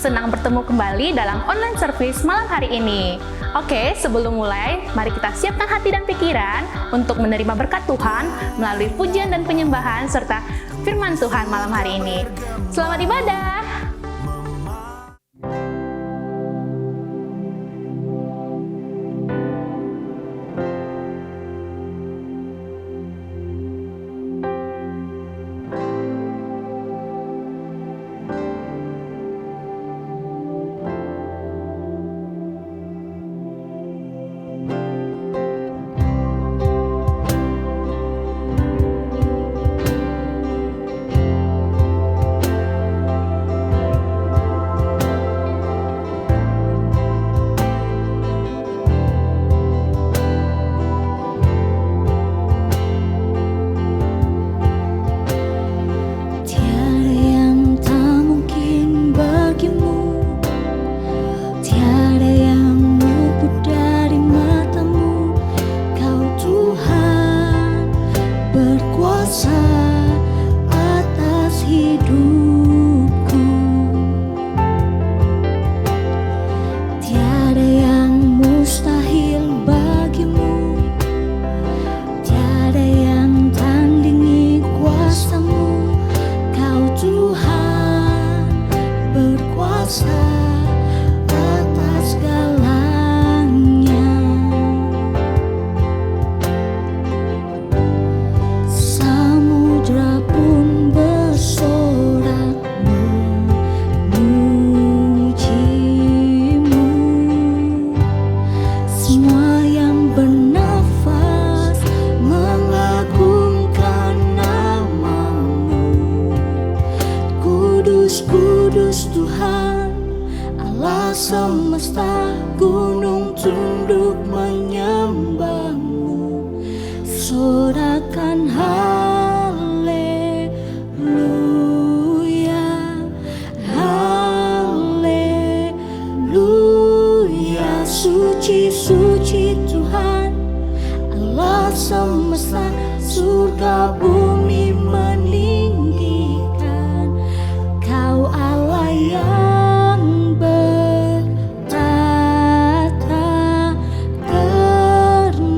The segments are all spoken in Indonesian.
senang bertemu kembali dalam online service malam hari ini. Oke, sebelum mulai, mari kita siapkan hati dan pikiran untuk menerima berkat Tuhan melalui pujian dan penyembahan serta firman Tuhan malam hari ini. Selamat ibadah! Kudus Tuhan, Allah semesta, gunung tunduk menyembah-Mu, sorakan haleluya, haleluya. Suci, suci Tuhan, Allah semesta, surga bumi meninggikan. Kau Allah yang bertata termulia.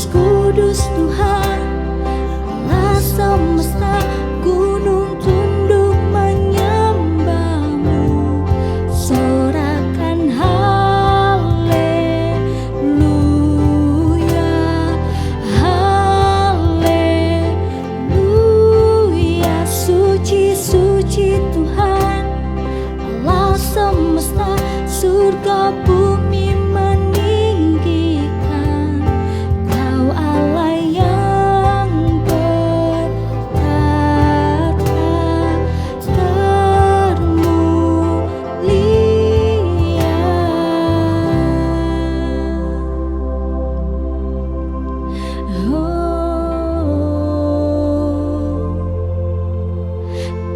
Kudus Tuhan, Allah semesta, gunung tunduk menyembah-Mu, sorakan haleluya, haleluya. Suci, suci Tuhan, Allah semesta, surga bumi meninggikan. Kau Allah yang bertata termulia.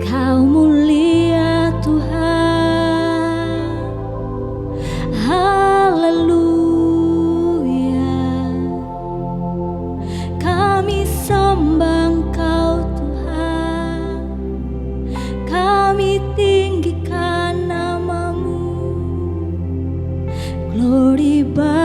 Kau mulia Tuhan, haleluya. Kami sembah Engkau Tuhan, kami tinggikan nama-Mu, glory bagi-Mu.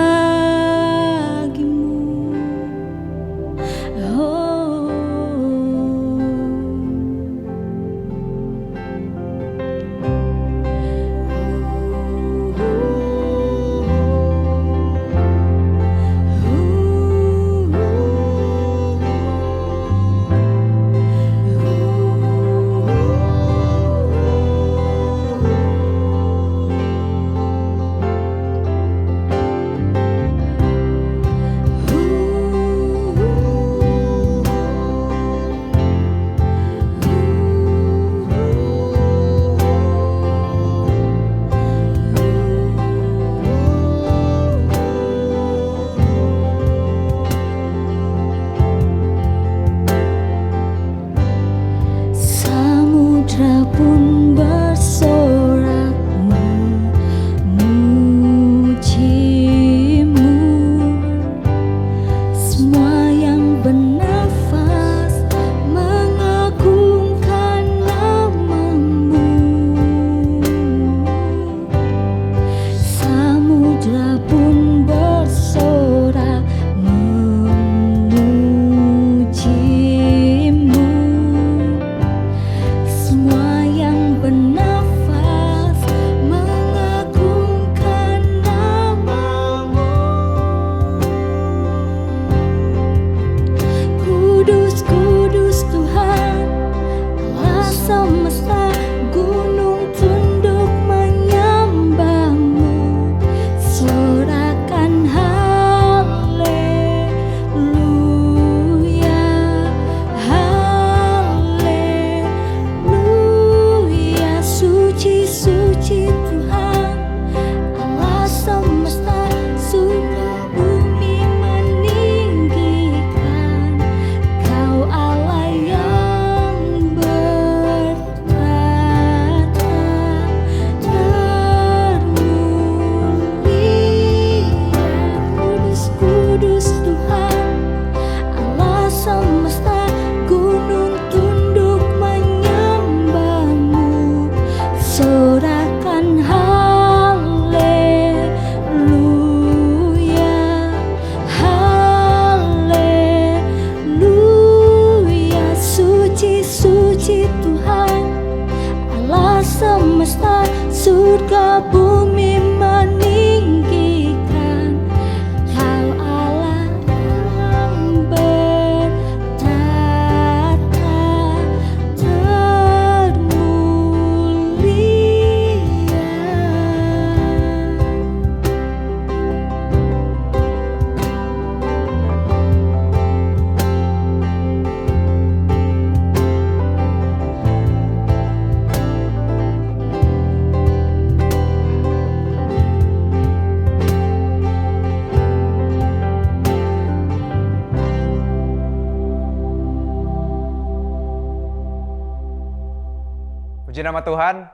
Puji nama Tuhan,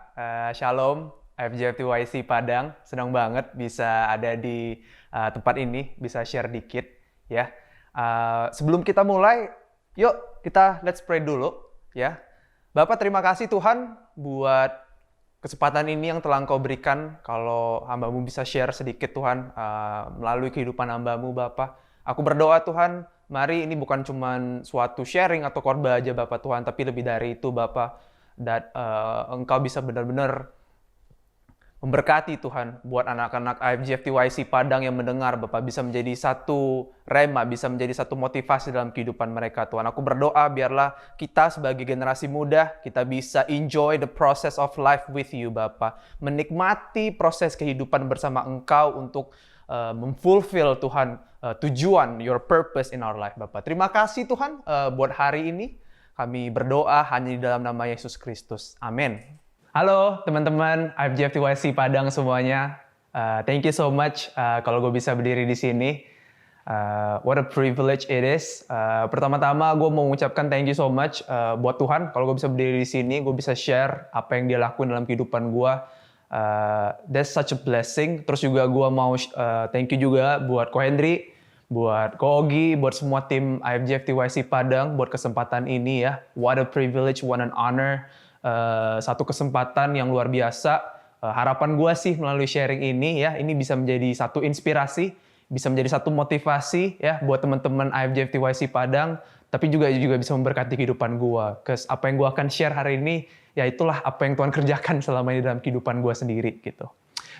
Shalom, IFJFTYC Padang. Senang banget bisa ada di tempat ini, bisa share dikit ya. Sebelum kita mulai, yuk kita let's pray dulu ya. Bapak, terima kasih Tuhan buat kesempatan ini yang telah Engkau berikan. Kalau hamba-Mu bisa share sedikit Tuhan melalui kehidupan hamba-Mu Bapak. Aku berdoa Tuhan, mari ini bukan cuma suatu sharing atau khotbah aja Bapak Tuhan, tapi lebih dari itu Bapak. Dan Engkau bisa benar-benar memberkati Tuhan buat anak-anak IFJFTYC Padang yang mendengar Bapak, bisa menjadi satu rema, bisa menjadi satu motivasi dalam kehidupan mereka Tuhan. Aku berdoa biarlah kita sebagai generasi muda, kita bisa enjoy the process of life with you Bapak. Menikmati proses kehidupan bersama Engkau untuk memfulfill Tuhan tujuan, your purpose in our life Bapak. Terima kasih Tuhan buat hari ini. Kami berdoa hanya di dalam nama Yesus Kristus. Amin. Halo teman-teman IFJFTYC Padang semuanya. Thank you so much kalau gue bisa berdiri di sini. What a privilege it is. Pertama-tama gue mau mengucapkan thank you so much buat Tuhan. Kalau gue bisa berdiri di sini, gue bisa share apa yang dia lakuin dalam kehidupan gue. That's such a blessing. Terus juga gue mau thank you juga buat Ko Hendri, buat Ko Ogi, buat semua tim IFJFTYC Padang, buat kesempatan ini ya. What a privilege, what an honor. Satu kesempatan yang luar biasa. Harapan gue sih melalui sharing ini ya, ini bisa menjadi satu inspirasi, bisa menjadi satu motivasi ya buat teman-teman IFJFTYC Padang, tapi juga bisa memberkati kehidupan gue. Because apa yang gue akan share hari ini, ya itulah apa yang Tuhan kerjakan selama ini dalam kehidupan gue sendiri gitu.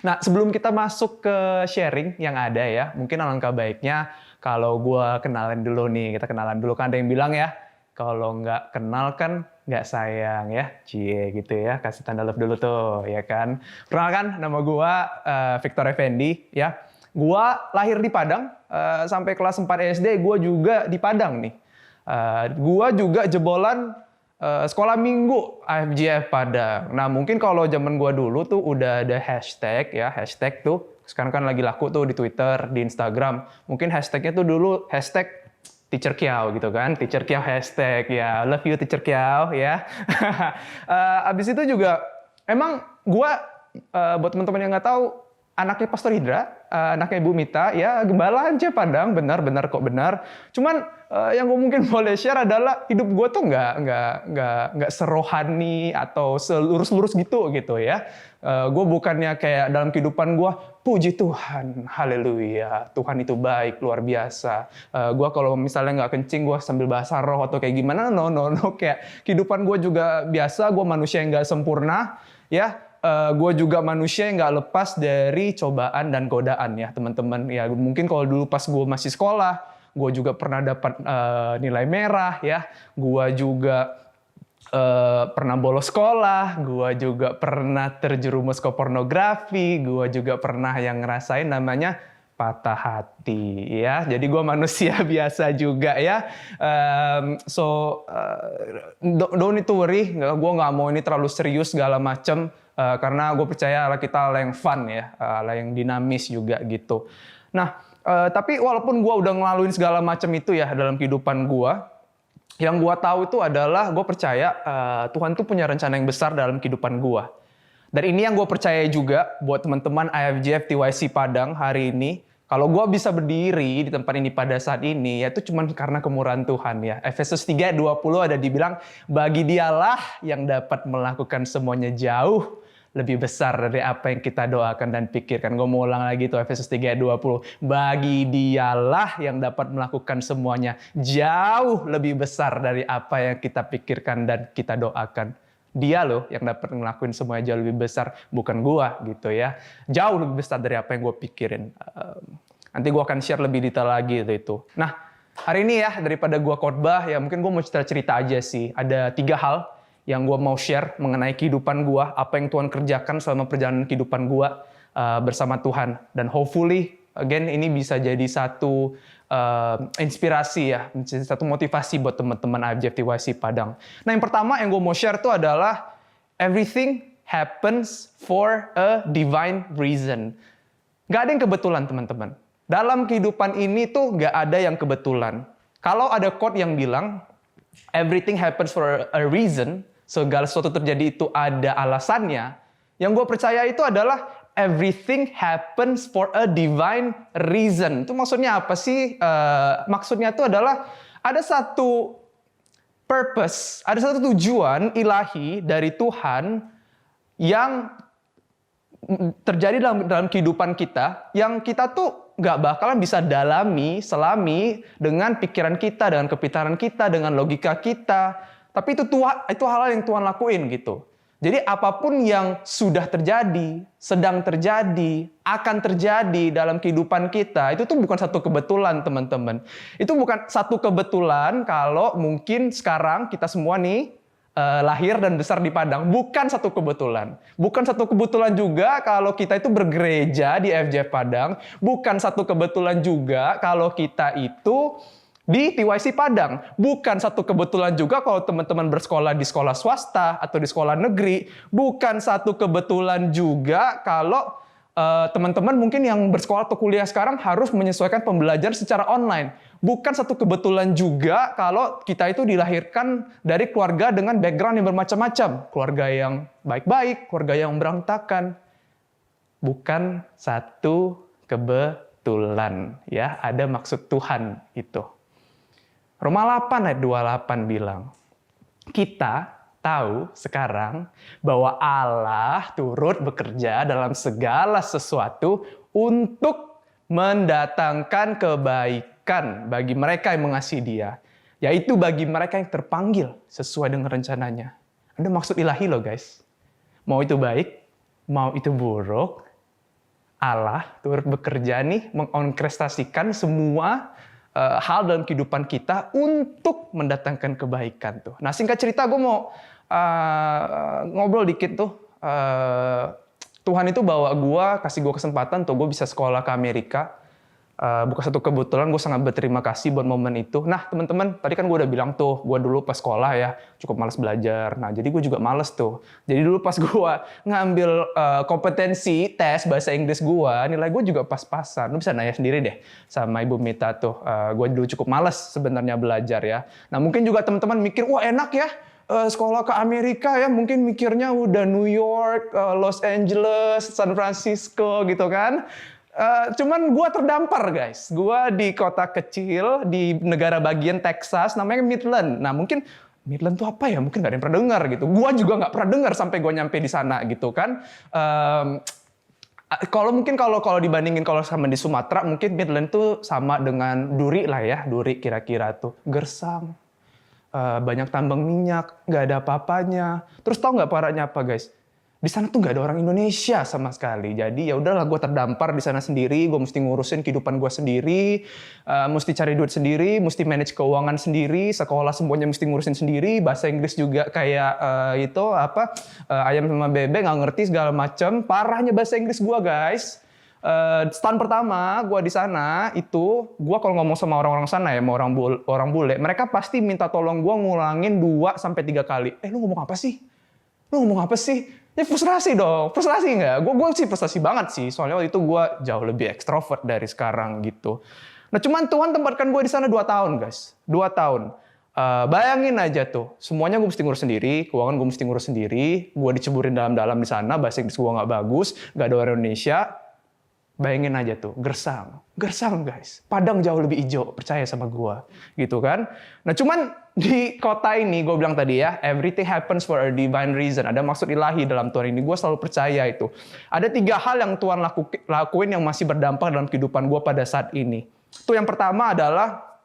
Nah, sebelum kita masuk ke sharing yang ada ya, mungkin alangkah baiknya kalau gue kenalin dulu nih, kita kenalan dulu. Kan ada yang bilang ya, kalau nggak kenal kan nggak sayang ya, cie gitu ya, kasih tanda love dulu tuh, ya kan. Perkenalkan, nama gue Victor Effendi ya. Gue lahir di Padang, sampai kelas 4 SD gue juga di Padang nih. Gue juga jebolan sekolah minggu IFJF Padang. Nah mungkin kalau zaman gua dulu tuh udah ada hashtag ya, hashtag tuh sekarang kan lagi laku tuh di Twitter, di Instagram. Mungkin hashtagnya tuh dulu hashtag Teacher Kiao gitu kan, Teacher Kiao hashtag ya, love you Teacher Kiao ya. Abis itu juga emang gua buat teman-teman yang nggak tahu, anaknya Pastor Hidra, anaknya Ibu Mita, ya gembala aja Padang, benar kok benar. Cuman yang gue mungkin boleh share adalah hidup gue tuh nggak serohani atau selurus-lurus gitu ya. Gue bukannya kayak dalam kehidupan gue, puji Tuhan, haleluya, Tuhan itu baik, luar biasa. Gue kalau misalnya nggak kencing, gue sambil bahasa roh atau kayak gimana, no. Kayak kehidupan gue juga biasa, gue manusia yang nggak sempurna, ya. Gue juga manusia yang nggak lepas dari cobaan dan godaan ya teman-teman. Ya mungkin kalau dulu pas gue masih sekolah, gue juga pernah dapat nilai merah ya. Gue juga pernah bolos sekolah, gue juga pernah terjerumus ke pornografi, gue juga pernah yang ngerasain namanya patah hati ya. Jadi gue manusia biasa juga ya. Don't need to worry, gue nggak mau ini terlalu serius segala macem. Karena gue percaya Allah kita Allah yang fun ya, Allah yang dinamis juga gitu. Nah, tapi walaupun gue udah ngelaluin segala macam itu ya dalam kehidupan gue, yang gue tahu itu adalah gue percaya Tuhan tuh punya rencana yang besar dalam kehidupan gue. Dan ini yang gue percaya juga buat teman-teman IFJFTYC Padang hari ini. Kalau gue bisa berdiri di tempat ini pada saat ini, ya itu cuma karena kemurahan Tuhan ya. Efesus 3:20 ada dibilang, bagi dialah yang dapat melakukan semuanya jauh lebih besar dari apa yang kita doakan dan pikirkan. Gue mau ulang lagi tuh Efesus 3:20. Bagi dialah yang dapat melakukan semuanya jauh lebih besar dari apa yang kita pikirkan dan kita doakan. Dia loh yang dapat ngelakuin semuanya jauh lebih besar, bukan gua gitu ya. Jauh lebih besar dari apa yang gue pikirin. Nanti gue akan share lebih detail lagi itu. Nah, hari ini ya daripada gua khotbah ya mungkin gue mau cerita aja sih. Ada 3 hal yang gue mau share mengenai kehidupan gue, apa yang Tuhan kerjakan selama perjalanan kehidupan gue bersama Tuhan. Dan hopefully, again, ini bisa jadi satu inspirasi ya, satu motivasi buat teman-teman IFJFTYC Padang. Nah, yang pertama yang gue mau share itu adalah everything happens for a divine reason. Gak ada yang kebetulan, teman-teman. Dalam kehidupan ini tuh gak ada yang kebetulan. Kalau ada quote yang bilang, everything happens for a reason, segala sesuatu terjadi itu ada alasannya, yang gue percaya itu adalah everything happens for a divine reason. Itu maksudnya apa sih? Maksudnya itu adalah ada satu purpose, ada satu tujuan ilahi dari Tuhan yang terjadi dalam kehidupan kita, yang kita tuh nggak bakalan bisa selami dengan pikiran kita, dengan kepintaran kita, dengan logika kita. Tapi itu hal yang Tuhan lakuin gitu. Jadi apapun yang sudah terjadi, sedang terjadi, akan terjadi dalam kehidupan kita, itu tuh bukan satu kebetulan, teman-teman. Itu bukan satu kebetulan kalau mungkin sekarang kita semua nih lahir dan besar di Padang. Bukan satu kebetulan. Bukan satu kebetulan juga kalau kita itu bergereja di FJF Padang. Bukan satu kebetulan juga kalau kita itu di TYC Padang. Bukan satu kebetulan juga kalau teman-teman bersekolah di sekolah swasta atau di sekolah negeri. Bukan satu kebetulan juga kalau teman-teman mungkin yang bersekolah atau kuliah sekarang harus menyesuaikan pembelajaran secara online. Bukan satu kebetulan juga kalau kita itu dilahirkan dari keluarga dengan background yang bermacam-macam. Keluarga yang baik-baik, keluarga yang berantakan. Bukan satu kebetulan. Ya, ada maksud Tuhan itu. Roma 8 ayat 28 bilang, kita tahu sekarang bahwa Allah turut bekerja dalam segala sesuatu untuk mendatangkan kebaikan bagi mereka yang mengasihi Dia, yaitu bagi mereka yang terpanggil sesuai dengan rencananya. Ada maksud ilahi loh guys. Mau itu baik, mau itu buruk, Allah turut bekerja nih mengorkestrasikan semua hal dalam kehidupan kita untuk mendatangkan kebaikan tuh. Nah, singkat cerita gue mau ngobrol dikit tuh. Tuhan itu bawa gue, kasih gue kesempatan tuh gue bisa sekolah ke Amerika. Bukan satu kebetulan, gue sangat berterima kasih buat momen itu. Nah, teman-teman, tadi kan gue udah bilang tuh, gue dulu pas sekolah ya, cukup malas belajar. Nah, jadi gue juga malas tuh. Jadi dulu pas gue ngambil kompetensi tes bahasa Inggris gue, nilai gue juga pas-pasan. Lu bisa nanya sendiri deh sama Ibu Mita tuh. Gue dulu cukup malas sebenarnya belajar ya. Nah, mungkin juga teman-teman mikir, wah enak ya, sekolah ke Amerika ya, mungkin mikirnya udah New York, Los Angeles, San Francisco gitu kan. Cuman gue terdampar guys. Gue di kota kecil di negara bagian Texas namanya Midland. Nah mungkin Midland tuh apa ya? Mungkin gak ada yang pernah dengar gitu. Gue juga gak pernah dengar sampai gue nyampe di sana gitu kan. Kalau dibandingin kalau sama di Sumatera, mungkin Midland tuh sama dengan Duri lah ya. Duri kira-kira tuh gersang, banyak tambang minyak, gak ada apa-apanya. Terus tau nggak parahnya apa guys? Di sana tuh nggak ada orang Indonesia sama sekali. Jadi ya udahlah, gue terdampar di sana sendiri. Gue mesti ngurusin kehidupan gue sendiri, mesti cari duit sendiri, mesti manage keuangan sendiri, sekolah semuanya mesti ngurusin sendiri. Bahasa Inggris juga kayak ayam sama bebek, nggak ngerti segala macam. Parahnya bahasa Inggris gue guys. Stand pertama gue di sana itu, gue kalau ngomong sama orang-orang sana ya, sama orang bule, mereka pasti minta tolong gue ngulangin 2-3 kali. Lu ngomong apa sih? Lu ngomong apa sih? Ya frustrasi dong, frustrasi nggak? Gue sih frustrasi banget sih, soalnya waktu itu gue jauh lebih ekstrovert dari sekarang gitu. Nah cuman Tuhan tempatkan gue di sana 2 tahun guys, 2 tahun. Bayangin aja tuh, semuanya gue mesti ngurus sendiri, keuangan gue mesti ngurus sendiri, gue diceburin dalam-dalam di sana, bahasa Inggris gue nggak bagus, nggak ada orang Indonesia. Bayangin aja tuh, gersang guys. Padang jauh lebih hijau, percaya sama gua, gitu kan. Nah cuman di kota ini, gue bilang tadi ya, everything happens for a divine reason. Ada maksud ilahi dalam Tuhan ini, gue selalu percaya itu. Ada 3 hal yang Tuhan lakuin yang masih berdampak dalam kehidupan gue pada saat ini. Itu yang pertama adalah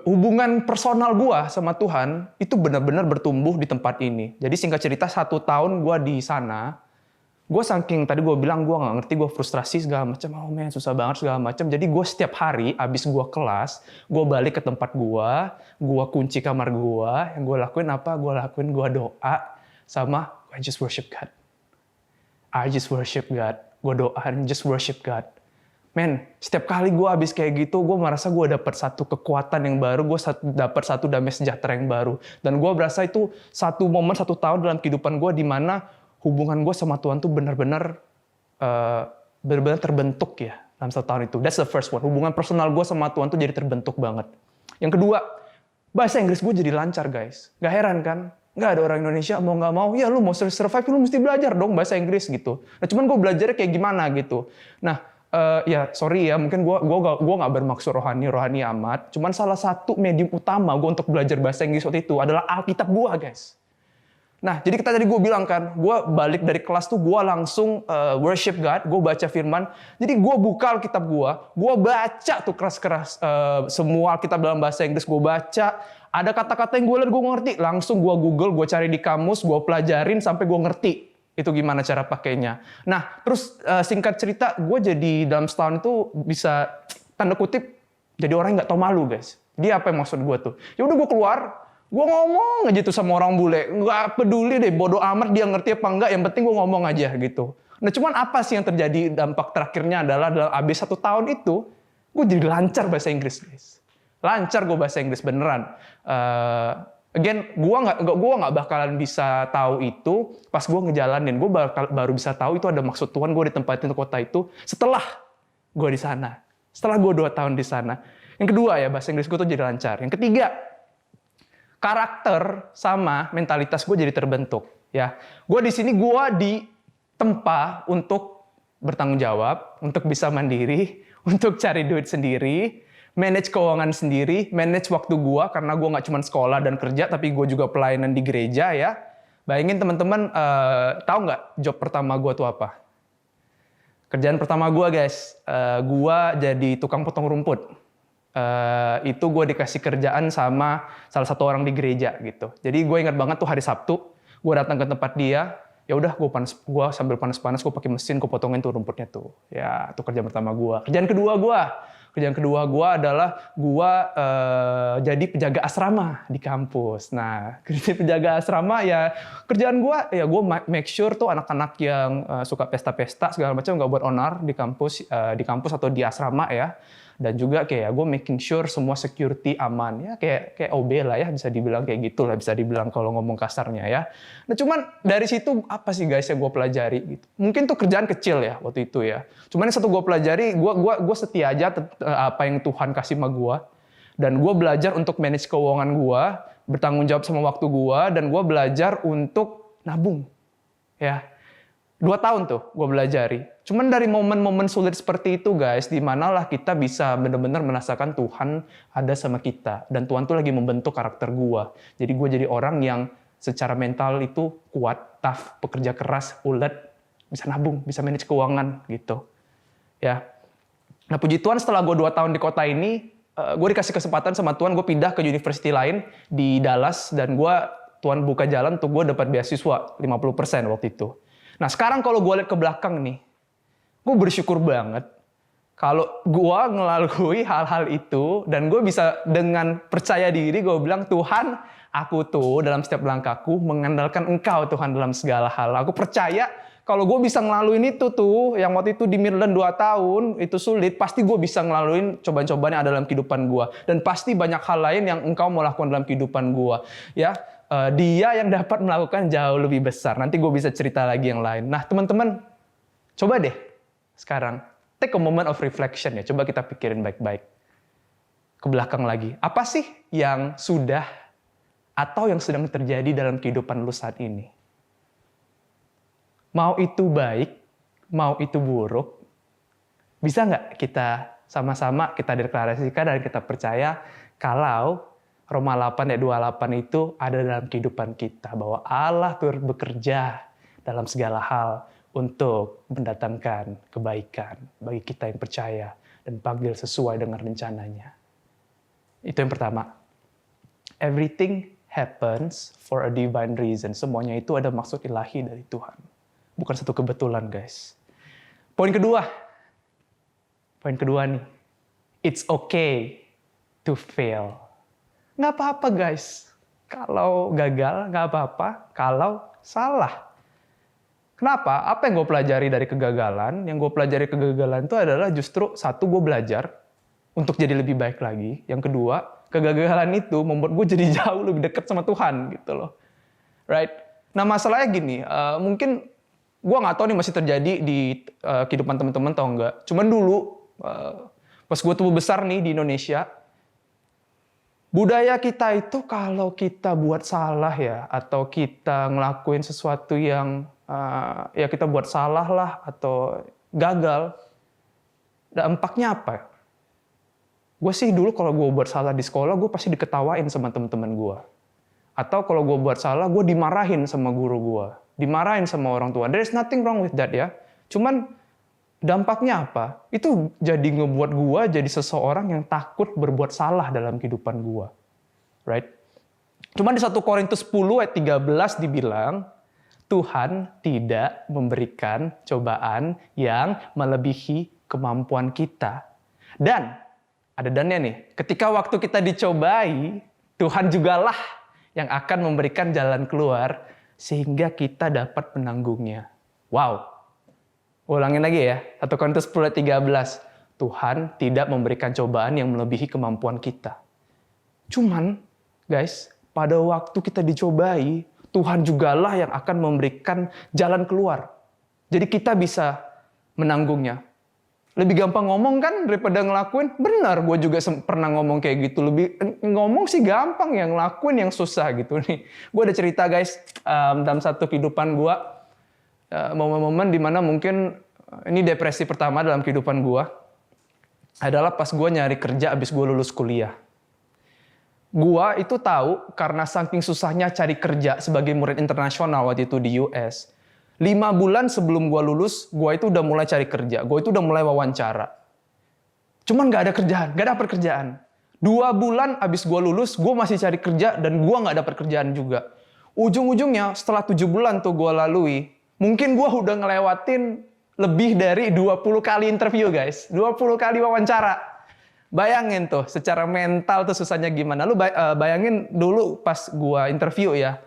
hubungan personal gue sama Tuhan itu benar-benar bertumbuh di tempat ini. Jadi singkat cerita 1 tahun gue di sana, gue saking tadi gue bilang gue nggak ngerti, gue frustrasi segala macam, susah banget segala macam. Jadi gue setiap hari abis gue kelas, gue balik ke tempat gue kunci kamar gue, yang gue lakuin apa? Gue doa sama I just worship God. Gue doa and just worship God. Men, setiap kali gue abis kayak gitu, gue merasa gue dapat satu kekuatan yang baru, gue dapat satu damai sejahtera yang baru. Dan gue berasa itu satu momen 1 tahun dalam kehidupan gue di mana hubungan gue sama Tuhan tuh benar-benar terbentuk ya dalam 1 tahun itu. That's the first one. Hubungan personal gue sama Tuhan tuh jadi terbentuk banget. Yang kedua, bahasa Inggris gue jadi lancar guys. Gak heran kan? Nggak ada orang Indonesia mau nggak mau, ya lu mau survive lu mesti belajar dong bahasa Inggris gitu. Nah cuman gue belajarnya kayak gimana gitu. Nah ya sorry ya, mungkin gue nggak bermaksud rohani amat. Cuman salah satu medium utama gue untuk belajar bahasa Inggris waktu itu adalah Alkitab gue, guys. Nah, jadi tadi gue bilang kan, gue balik dari kelas tuh gue langsung worship God, gue baca firman. Jadi gue buka Alkitab gue baca tuh keras-keras semua Alkitab dalam bahasa Inggris gue baca. Ada kata-kata yang gue lihat gue ngerti, langsung gue Google, gue cari di kamus, gue pelajarin sampai gue ngerti itu gimana cara pakainya. Nah, terus singkat cerita, gue jadi dalam setahun itu bisa tanda kutip jadi orang yang nggak tahu malu, guys. Dia apa yang maksud gue tuh? Ya udah gue keluar, gue ngomong aja tuh sama orang bule, nggak peduli deh, bodoh amat dia ngerti apa enggak, yang penting gue ngomong aja gitu. Nah, cuman apa sih yang terjadi? Dampak terakhirnya adalah dalam abis 1 tahun itu, gue jadi lancar bahasa Inggris, guys. Lancar gue bahasa Inggris beneran. Again, gue nggak bakalan bisa tahu itu pas gue ngejalanin. Gue baru bisa tahu itu ada maksud Tuhan gue ditempatin ke kota itu setelah gue di sana. Setelah gue 2 tahun di sana. Yang kedua ya, bahasa Inggris gue tuh jadi lancar. Yang ketiga, karakter sama mentalitas gue jadi terbentuk. Ya, gue di sini gue ditempa untuk bertanggung jawab, untuk bisa mandiri, untuk cari duit sendiri, manage keuangan sendiri, manage waktu gue, karena gue nggak cuma sekolah dan kerja, tapi gue juga pelayanan di gereja ya. Bayangin teman-teman, tahu nggak job pertama gue tuh apa? Kerjaan pertama gue, guys, gue jadi tukang potong rumput. Itu gue dikasih kerjaan sama salah satu orang di gereja gitu. Jadi gue ingat banget tuh hari Sabtu, gue datang ke tempat dia. Ya udah, gue sambil panas-panas gue pakai mesin, gue potongin tuh rumputnya tuh. Ya, itu kerjaan pertama gue. Kerjaan kedua gue adalah gue jadi penjaga asrama di kampus. Nah, jadi penjaga asrama ya kerjaan gue make sure tuh anak-anak yang suka pesta-pesta segala macam nggak buat onar di kampus atau di asrama ya. Dan juga kayak gue making sure semua security aman ya, kayak OB lah ya, bisa dibilang kayak gitu lah, bisa dibilang kalau ngomong kasarnya ya. Nah cuman dari situ apa sih guys yang gue pelajari gitu. Mungkin tuh kerjaan kecil ya waktu itu ya. Cuman yang satu gue pelajari, gue setia aja apa yang Tuhan kasih sama gue. Dan gue belajar untuk manage keuangan gue, bertanggung jawab sama waktu gue, dan gue belajar untuk nabung ya. 2 tahun tuh gue belajari. Cuman dari momen-momen sulit seperti itu guys, di manalah kita bisa benar-benar merasakan Tuhan ada sama kita. Dan Tuhan tuh lagi membentuk karakter gue. Jadi gue jadi orang yang secara mental itu kuat, tough, pekerja keras, ulet, bisa nabung, bisa manage keuangan gitu. Ya. Nah puji Tuhan setelah gue 2 tahun di kota ini, gue dikasih kesempatan sama Tuhan, gue pindah ke university lain di Dallas. Dan Tuhan buka jalan untuk gue dapat beasiswa 50% waktu itu. Nah sekarang kalau gue lihat ke belakang nih, gue bersyukur banget kalau gue ngelalui hal-hal itu dan gue bisa dengan percaya diri gue bilang, Tuhan, aku tuh dalam setiap langkahku mengandalkan Engkau Tuhan dalam segala hal. Aku percaya kalau gue bisa ngelaluin itu tuh, yang waktu itu di Midland 2 tahun, itu sulit, pasti gue bisa ngelaluin cobaan-cobaan yang ada dalam kehidupan gue. Dan pasti banyak hal lain yang Engkau mau lakukan dalam kehidupan gue. Ya. Dia yang dapat melakukan jauh lebih besar. Nanti gue bisa cerita lagi yang lain. Nah teman-teman, coba deh sekarang take a moment of reflection ya. Coba kita pikirin baik-baik ke belakang lagi. Apa sih yang sudah atau yang sedang terjadi dalam kehidupan lu saat ini? Mau itu baik, mau itu buruk, bisa nggak kita sama-sama kita deklarasikan dan kita percaya kalau Roma 8 ayat 28 itu ada dalam kehidupan kita. Bahwa Allah turut bekerja dalam segala hal untuk mendatangkan kebaikan bagi kita yang percaya dan panggil sesuai dengan rencananya. Itu yang pertama. Everything happens for a divine reason. Semuanya itu ada maksud ilahi dari Tuhan. Bukan satu kebetulan guys. Poin kedua nih. It's okay to fail. Nggak apa-apa guys, kalau gagal nggak apa-apa, kalau salah. Kenapa? Apa yang gue pelajari dari kegagalan? Yang gue pelajari kegagalan itu adalah justru satu, gue belajar untuk jadi lebih baik lagi. Yang kedua, kegagalan itu membuat gue jadi jauh lebih dekat sama Tuhan gitu loh. Right? Nah masalahnya gini, mungkin gue nggak tahu nih masih terjadi di kehidupan teman-teman atau enggak. Cuman dulu pas gue tumbuh besar nih di Indonesia, Budaya kita itu kalau kita buat salah ya, atau kita ngelakuin sesuatu yang ya kita buat salah lah, atau gagal, dampaknya apa? Gue sih dulu kalau gue buat salah di sekolah, gue pasti diketawain sama teman-teman gue. Atau kalau gue buat salah, gue dimarahin sama guru gue. Dimarahin sama orang tua. There's nothing wrong with that ya. Cuman dampaknya apa? Itu jadi ngebuat gue jadi seseorang yang takut berbuat salah dalam kehidupan gue. Right? Cuman di 1 Korintus 10 ayat 13 dibilang, Tuhan tidak memberikan cobaan yang melebihi kemampuan kita. Dan ada dannya nih, ketika waktu kita dicobai, Tuhan jugalah yang akan memberikan jalan keluar sehingga kita dapat menanggungnya. Wow. Ulangin lagi ya, 1 Korintus 10 ayat 13. Tuhan tidak memberikan cobaan yang melebihi kemampuan kita. Cuman, guys, pada waktu kita dicobai, Tuhan jugalah yang akan memberikan jalan keluar. Jadi kita bisa menanggungnya. Lebih gampang ngomong kan daripada ngelakuin? Benar, gue juga pernah ngomong kayak gitu. Lebih ngomong sih gampang, yang ngelakuin yang susah gitu nih. Gue ada cerita guys, dalam satu kehidupan gue, momen-momen dimana mungkin ini depresi pertama dalam kehidupan gue, adalah pas gue nyari kerja abis gue lulus kuliah. Gue itu tahu karena saking susahnya cari kerja sebagai murid internasional waktu itu di US, 5 bulan sebelum gue lulus, gue itu udah mulai cari kerja. Gue itu udah mulai wawancara. Cuman gak ada kerjaan, gak dapet kerjaan. 2 bulan abis gue lulus, gue masih cari kerja dan gue gak dapet kerjaan juga. Ujung-ujungnya setelah 7 bulan tuh gue lalui, mungkin gue udah ngelewatin lebih dari 20 kali interview guys. 20 kali wawancara. Bayangin tuh, secara mental tuh susahnya gimana. Lu bayangin dulu pas gue interview ya,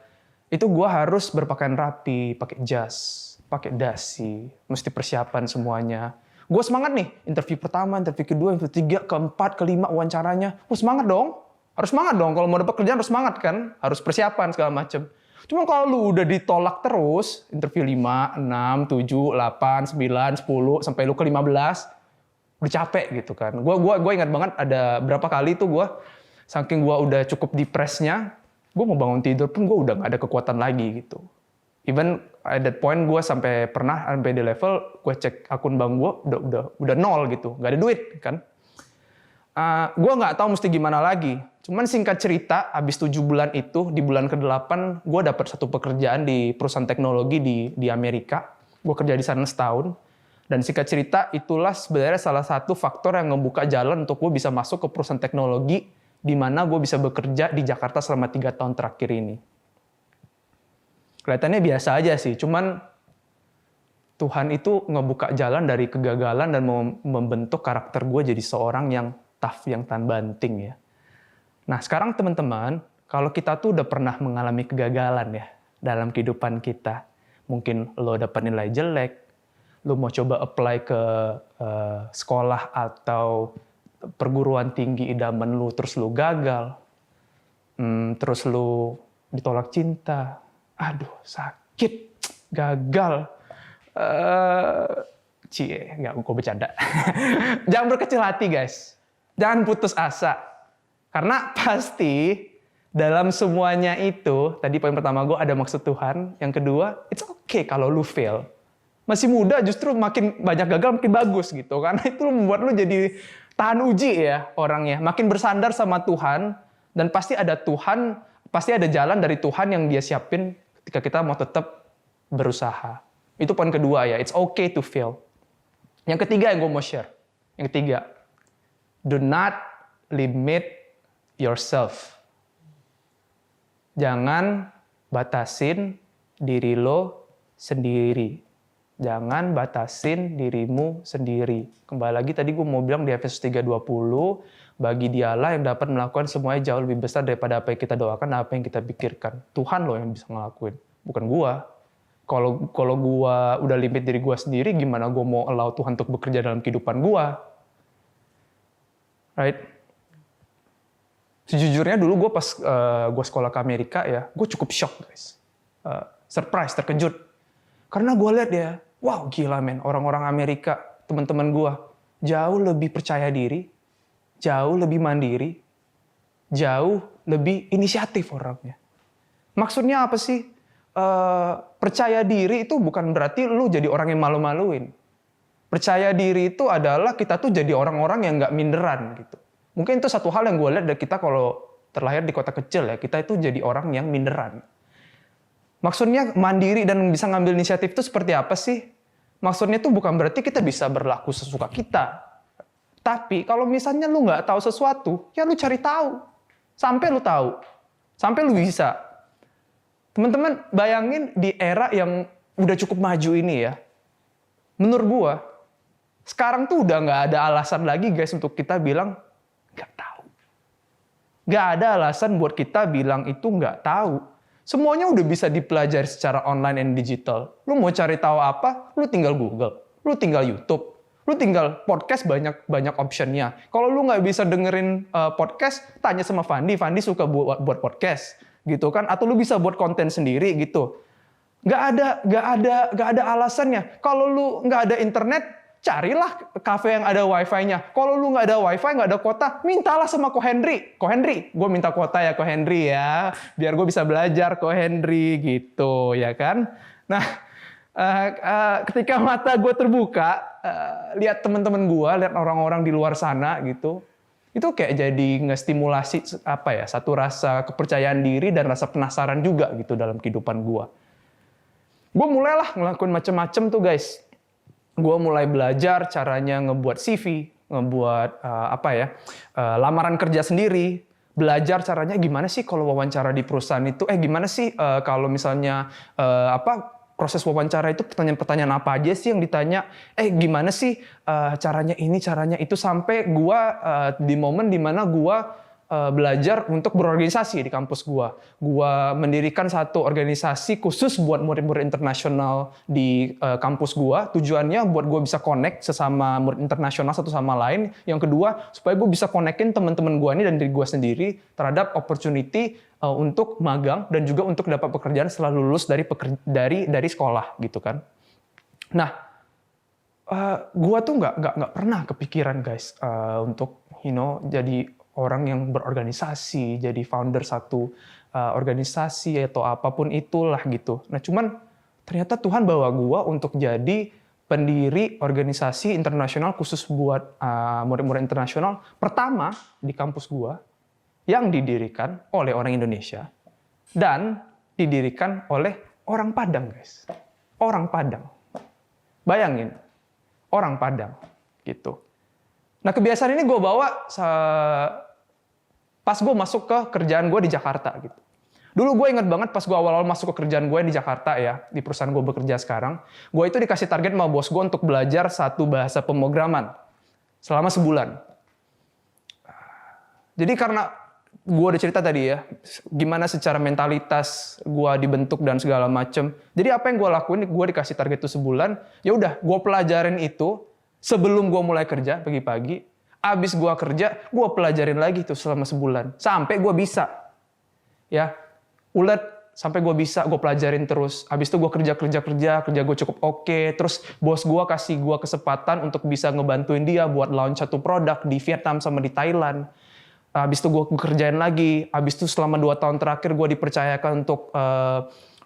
itu gue harus berpakaian rapi, pakai jas, pakai dasi, mesti persiapan semuanya. Gue semangat nih, interview pertama, interview kedua, interview ketiga, keempat, kelima wawancaranya. Semangat dong, harus semangat dong. Kalau mau dapat kerjaan harus semangat kan, harus persiapan segala macem. Cuma kalau lu udah ditolak terus, interview 5, 6, 7, 8, 9, 10, sampai lu ke 15, udah capek gitu kan. Gue ingat banget ada berapa kali tuh gue, saking gue udah cukup depresnya, gue mau bangun tidur pun gue udah gak ada kekuatan lagi gitu. Even at that point gue sampai di level gue cek akun bank gue udah nol gitu, gak ada duit kan. Gue nggak tahu mesti gimana lagi. Cuman singkat cerita, abis 7 bulan itu di bulan ke-8 gue dapat satu pekerjaan di perusahaan teknologi di Amerika. Gue kerja di sana setahun. Dan singkat cerita itulah sebenarnya salah satu faktor yang ngebuka jalan untuk gue bisa masuk ke perusahaan teknologi di mana gue bisa bekerja di Jakarta selama 3 tahun terakhir ini. Kelihatannya biasa aja sih, cuman Tuhan itu ngebuka jalan dari kegagalan dan membentuk karakter gue jadi seorang yang tough, yang tahan banting ya. Nah sekarang teman-teman, kalau kita tuh udah pernah mengalami kegagalan ya dalam kehidupan kita, mungkin lo dapat nilai jelek, lo mau coba apply ke sekolah atau perguruan tinggi idaman lu, terus lu gagal, terus lu ditolak cinta, aduh sakit, gagal, nggak, gue bercanda. Jangan berkecil hati guys, jangan putus asa, karena pasti dalam semuanya itu, tadi poin pertama gue ada maksud Tuhan, yang kedua, it's okay kalau lu fail. Masih muda justru makin banyak gagal makin bagus gitu, karena itu membuat lu jadi tahan uji ya orangnya, makin bersandar sama Tuhan, dan pasti ada jalan dari Tuhan yang dia siapin ketika kita mau tetap berusaha. Itu poin kedua ya, it's okay to fail. Yang ketiga yang gue mau share, yang ketiga, do not limit yourself. Jangan batasin diri lo sendiri. Jangan batasin dirimu sendiri. Kembali lagi tadi gue mau bilang di Efesus 3:20, bagi dialah yang dapat melakukan semuanya jauh lebih besar daripada apa yang kita doakan, apa yang kita pikirkan. Tuhan loh yang bisa ngelakuin, bukan gue. Kalau gue udah limit diri gue sendiri, gimana gue mau allow Tuhan untuk bekerja dalam kehidupan gue? Right? Sejujurnya dulu gue pas gue sekolah ke Amerika ya, gue cukup shock guys. Surprise, terkejut. Karena gue lihat ya, wow gila men, orang-orang Amerika, teman-teman gue, jauh lebih percaya diri, jauh lebih mandiri, jauh lebih inisiatif orangnya. Maksudnya apa sih? Percaya diri itu bukan berarti lu jadi orang yang malu-maluin. Percaya diri itu adalah kita tuh jadi orang-orang yang nggak minderan gitu. Mungkin itu satu hal yang gue lihat dari kita kalau terlahir di kota kecil ya, kita itu jadi orang yang minderan. Maksudnya mandiri dan bisa ngambil inisiatif itu seperti apa sih? Maksudnya itu bukan berarti kita bisa berlaku sesuka kita. Tapi kalau misalnya lu nggak tahu sesuatu, ya lu cari tahu. Sampai lu tahu. Sampai lu bisa. Teman-teman bayangin di era yang udah cukup maju ini ya. Menurut gua, sekarang tuh udah nggak ada alasan lagi guys untuk kita bilang nggak tahu. Nggak ada alasan buat kita bilang itu nggak tahu. Semuanya udah bisa dipelajari secara online and digital. Lu mau cari tahu apa, lu tinggal Google, lu tinggal YouTube, lu tinggal podcast banyak optionnya. Kalau lu nggak bisa dengerin podcast, tanya sama Fandi. Fandi suka buat podcast, gitu kan? Atau lu bisa buat konten sendiri gitu. Nggak ada alasannya. Kalau lu nggak ada internet, carilah kafe yang ada wifi-nya. Kalau lu nggak ada wifi, nggak ada kuota, mintalah sama Ko Henry. Ko Henry, gue minta kuota ya Ko Henry ya, biar gue bisa belajar Ko Henry gitu ya kan. Nah, ketika mata gue terbuka, lihat teman-teman gue, lihat orang-orang di luar sana gitu, itu kayak jadi ngestimulasi apa ya, satu rasa kepercayaan diri dan rasa penasaran juga gitu dalam kehidupan gue. Gue mulailah ngelakuin macem-macem tuh guys. Gue mulai belajar caranya ngebuat CV, ngebuat lamaran kerja sendiri, belajar caranya gimana sih kalau wawancara di perusahaan itu, gimana sih kalau misalnya proses wawancara itu pertanyaan-pertanyaan apa aja sih yang ditanya, gimana sih caranya ini, caranya itu, sampai gue di momen dimana gue belajar untuk berorganisasi di kampus gua. Gua mendirikan satu organisasi khusus buat murid-murid internasional di kampus gua. Tujuannya buat gua bisa connect sesama murid internasional satu sama lain. Yang kedua, supaya gua bisa connectin teman-teman gua ini dan diri gua sendiri terhadap opportunity untuk magang dan juga untuk dapat pekerjaan setelah lulus dari sekolah gitu kan. Nah, gua tuh nggak pernah kepikiran guys untuk jadi orang yang berorganisasi, jadi founder satu organisasi atau apapun itulah gitu. Nah cuman ternyata Tuhan bawa gua untuk jadi pendiri organisasi internasional khusus buat murid-murid internasional pertama di kampus gua yang didirikan oleh orang Indonesia dan didirikan oleh orang Padang guys. Orang Padang. Bayangin, orang Padang gitu. Nah kebiasaan ini gue bawa pas gue masuk ke kerjaan gue di Jakarta gitu. Dulu gue inget banget pas gue awal-awal masuk ke kerjaan gue di Jakarta ya, di perusahaan gue bekerja sekarang, gue itu dikasih target sama bos gue untuk belajar satu bahasa pemrograman selama sebulan. Jadi karena gue udah cerita tadi ya, gimana secara mentalitas gue dibentuk dan segala macem. Jadi apa yang gue lakuin, gue dikasih target itu sebulan, ya udah gue pelajarin itu sebelum gue mulai kerja pagi-pagi. Abis gue kerja, gue pelajarin lagi tuh selama sebulan. Sampai gue bisa. Ya, ulet sampai gue bisa, gue pelajarin terus. Abis itu gue kerja gue cukup oke. Terus bos gue kasih gue kesempatan untuk bisa ngebantuin dia buat launch satu produk di Vietnam sama di Thailand. Abis itu gue kerjain lagi. Abis itu selama 2 tahun terakhir gue dipercayakan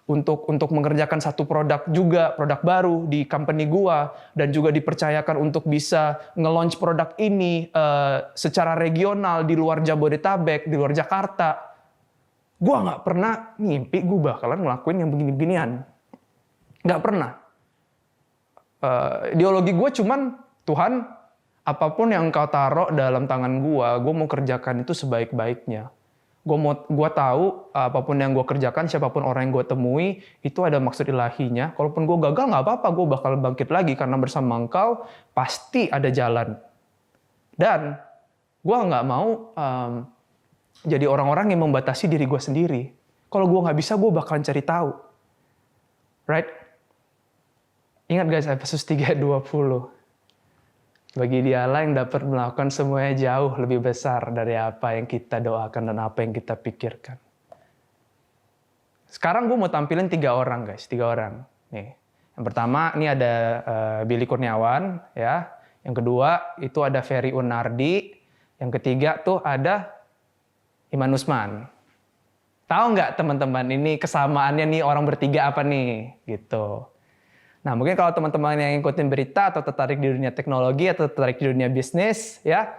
untuk mengerjakan satu produk baru di company gua, dan juga dipercayakan untuk bisa nge-launch produk ini secara regional di luar Jabodetabek, di luar Jakarta. Gua nggak pernah ngimpi gua bakalan ngelakuin yang begini-beginian. Nggak pernah. Ideologi gua cuman, Tuhan, apapun yang Engkau taruh dalam tangan gua mau kerjakan itu sebaik-baiknya. Gue tahu apapun yang gue kerjakan, siapapun orang yang gue temui, itu ada maksud ilahinya. Kalaupun gue gagal, nggak apa-apa, gue bakal bangkit lagi. Karena bersama Engkau, pasti ada jalan. Dan gue nggak mau jadi orang-orang yang membatasi diri gue sendiri. Kalau gue nggak bisa, gue bakalan cari tahu. Right? Ingat guys, Efesus 3:20. Bagi dialah yang dapat melakukan semuanya jauh lebih besar dari apa yang kita doakan dan apa yang kita pikirkan. Sekarang gue mau tampilin 3 orang guys, 3 orang. Nih, yang pertama ini ada Billy Kurniawan, ya. Yang kedua itu ada Ferry Unardi. Yang ketiga tuh ada Iman Usman. Tahu nggak teman-teman ini kesamaannya nih orang bertiga apa nih? Gitu. Nah mungkin kalau teman-teman yang ngikutin berita atau tertarik di dunia teknologi atau tertarik di dunia bisnis, ya,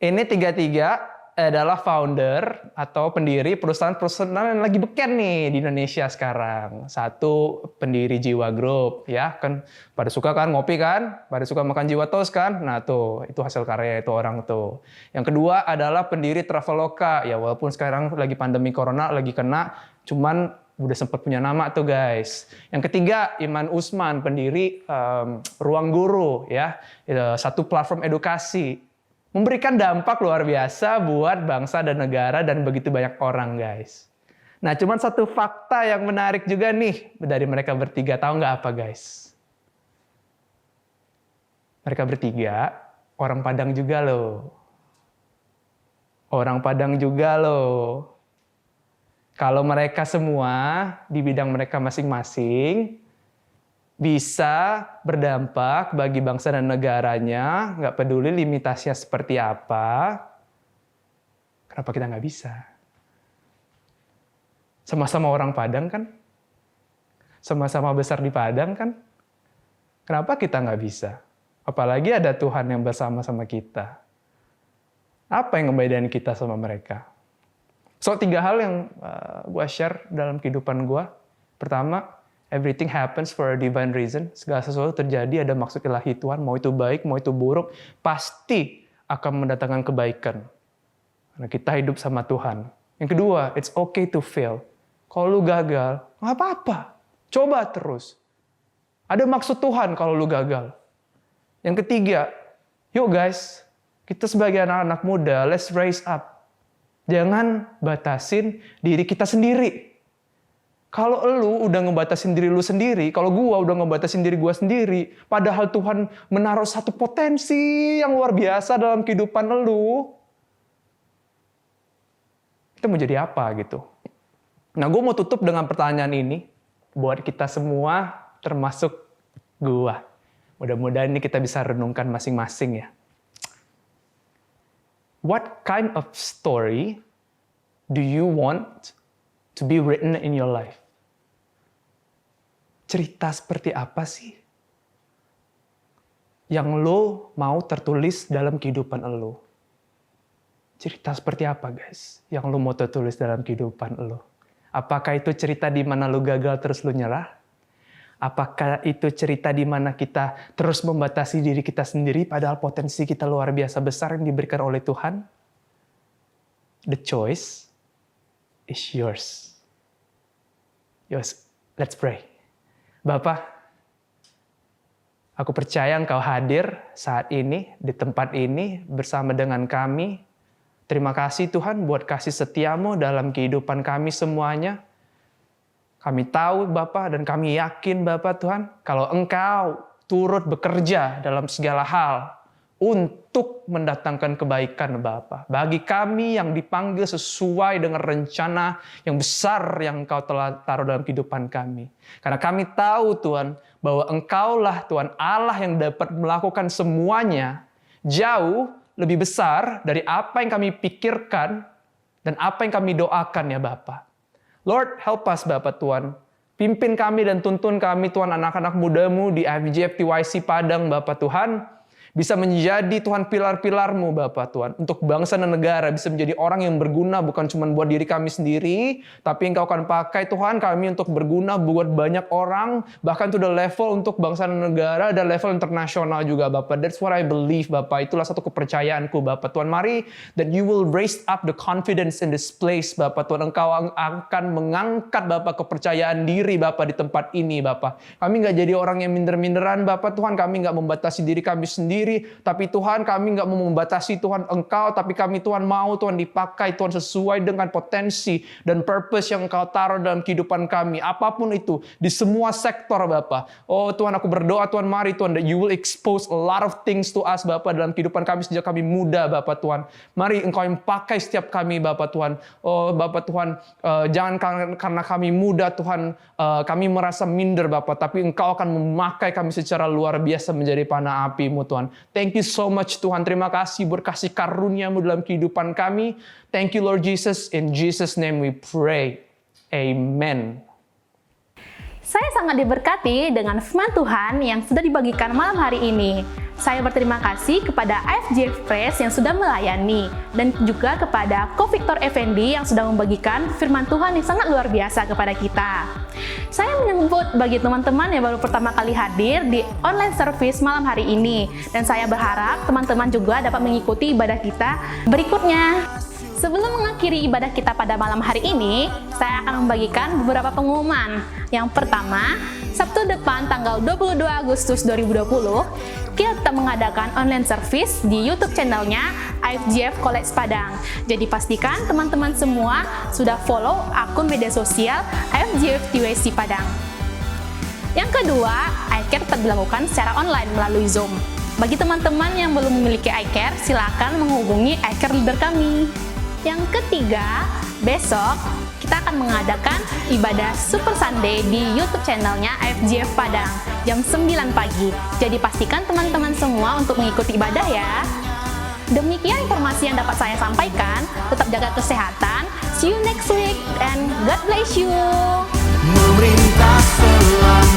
ini tiga-tiga adalah founder atau pendiri perusahaan-perusahaan yang lagi beken nih di Indonesia sekarang. Satu pendiri Jiwa Group, ya kan pada suka kan ngopi kan, pada suka makan Jiwa Toast kan. Nah tuh itu hasil karya itu orang tuh. Yang kedua adalah pendiri Traveloka, ya walaupun sekarang lagi pandemi corona lagi kena, cuman udah sempat punya nama tuh guys. Yang ketiga Iman Usman, pendiri Ruang Guru, ya satu platform edukasi. Memberikan dampak luar biasa buat bangsa dan negara dan begitu banyak orang, guys. Nah, cuman satu fakta yang menarik juga nih dari mereka bertiga. Tahu nggak apa, guys? Mereka bertiga orang Padang juga loh. Orang Padang juga loh. Kalau mereka semua di bidang mereka masing-masing bisa berdampak bagi bangsa dan negaranya, nggak peduli limitasinya seperti apa, kenapa kita nggak bisa? Sama-sama orang Padang kan? Sama-sama besar di Padang kan? Kenapa kita nggak bisa? Apalagi ada Tuhan yang bersama-sama kita. Apa yang membedakan kita sama mereka? So, 3 hal yang gue share dalam kehidupan gue. Pertama, everything happens for a divine reason. Segala sesuatu terjadi ada maksud ilahi Tuhan. Mau itu baik, mau itu buruk, pasti akan mendatangkan kebaikan. Karena kita hidup sama Tuhan. Yang kedua, it's okay to fail. Kalau lu gagal, nggak apa-apa. Coba terus. Ada maksud Tuhan kalau lu gagal. Yang ketiga, yuk guys, kita sebagai anak-anak muda, let's raise up. Jangan batasin diri kita sendiri. Kalau lu udah ngebatasin diri lu sendiri, kalau gua udah ngebatasin diri gua sendiri, padahal Tuhan menaruh satu potensi yang luar biasa dalam kehidupan lu, kita mau jadi apa gitu? Nah, gua mau tutup dengan pertanyaan ini buat kita semua, termasuk gua. Mudah-mudahan ini kita bisa renungkan masing-masing ya. What kind of story do you want to be written in your life? Cerita seperti apa sih yang lo mau tertulis dalam kehidupan lo? Cerita seperti apa guys yang lo mau tertulis dalam kehidupan lo? Apakah itu cerita di mana lo gagal terus lo nyerah? Apakah itu cerita di mana kita terus membatasi diri kita sendiri padahal potensi kita luar biasa besar yang diberikan oleh Tuhan? The choice is yours. Yours. Let's pray. Bapak, aku percaya Engkau hadir saat ini, di tempat ini, bersama dengan kami. Terima kasih Tuhan buat kasih setiamu dalam kehidupan kami semuanya. Kami tahu Bapak dan kami yakin Bapak Tuhan, kalau Engkau turut bekerja dalam segala hal untuk mendatangkan kebaikan Bapa. Bagi kami yang dipanggil sesuai dengan rencana yang besar yang Engkau telah taruh dalam kehidupan kami. Karena kami tahu Tuhan, bahwa Engkaulah Tuhan Allah yang dapat melakukan semuanya jauh lebih besar dari apa yang kami pikirkan dan apa yang kami doakan ya Bapa. Lord, help us Bapak Tuhan. Pimpin kami dan tuntun kami Tuhan anak-anak mudamu di IFJ FTYC Padang Bapak Tuhan. Bisa menjadi Tuhan pilar-pilar-Mu Bapak Tuhan. Untuk bangsa dan negara bisa menjadi orang yang berguna bukan cuma buat diri kami sendiri. Tapi Engkau akan pakai Tuhan kami untuk berguna buat banyak orang. Bahkan to the level untuk bangsa dan negara dan level internasional juga Bapak. That's what I believe Bapak. Itulah satu kepercayaanku Bapak Tuhan. Mari that you will raise up the confidence in this place Bapak Tuhan. Engkau akan mengangkat Bapak kepercayaan diri Bapak di tempat ini Bapak. Kami nggak jadi orang yang minder-minderan Bapak Tuhan. Kami nggak membatasi diri kami sendiri. Tapi Tuhan kami nggak mau membatasi Tuhan Engkau, tapi kami Tuhan mau Tuhan dipakai Tuhan sesuai dengan potensi dan purpose yang Engkau taruh dalam kehidupan kami. Apapun itu, di semua sektor Bapak. Oh Tuhan aku berdoa Tuhan mari Tuhan, that you will expose a lot of things to us Bapak dalam kehidupan kami sejak kami muda Bapak Tuhan. Mari Engkau yang pakai setiap kami Bapak Tuhan. Oh Bapak Tuhan, jangan karena kami muda Tuhan, kami merasa minder Bapak, tapi Engkau akan memakai kami secara luar biasa menjadi panah api-Mu Tuhan. Thank you so much Tuhan. Terima kasih buat kasih karunia-Mu dalam kehidupan kami. Thank you Lord Jesus. In Jesus' name we pray. Amen. Saya sangat diberkati dengan firman Tuhan yang sudah dibagikan malam hari ini. Saya berterima kasih kepada AFJ Fresh yang sudah melayani, dan juga kepada Ko Victor Effendi yang sudah membagikan firman Tuhan yang sangat luar biasa kepada kita. Saya menyebut bagi teman-teman yang baru pertama kali hadir di online service malam hari ini, dan saya berharap teman-teman juga dapat mengikuti ibadah kita berikutnya. Sebelum mengakhiri ibadah kita pada malam hari ini, saya akan membagikan beberapa pengumuman. Yang pertama, Sabtu depan tanggal 22 Agustus 2020, kita tetap mengadakan online service di YouTube channelnya IFGF College Padang. Jadi pastikan teman-teman semua sudah follow akun media sosial IFGF TYC Padang. Yang kedua, iCare tetap dilakukan secara online melalui Zoom. Bagi teman-teman yang belum memiliki iCare, silakan menghubungi iCare leader kami. Yang ketiga, besok kita akan mengadakan ibadah Super Sunday di YouTube channelnya IFGF Padang jam 9 pagi. Jadi pastikan teman-teman semua untuk mengikuti ibadah ya. Demikian informasi yang dapat saya sampaikan. Tetap jaga kesehatan. See you next week and God bless you. Memerintah selama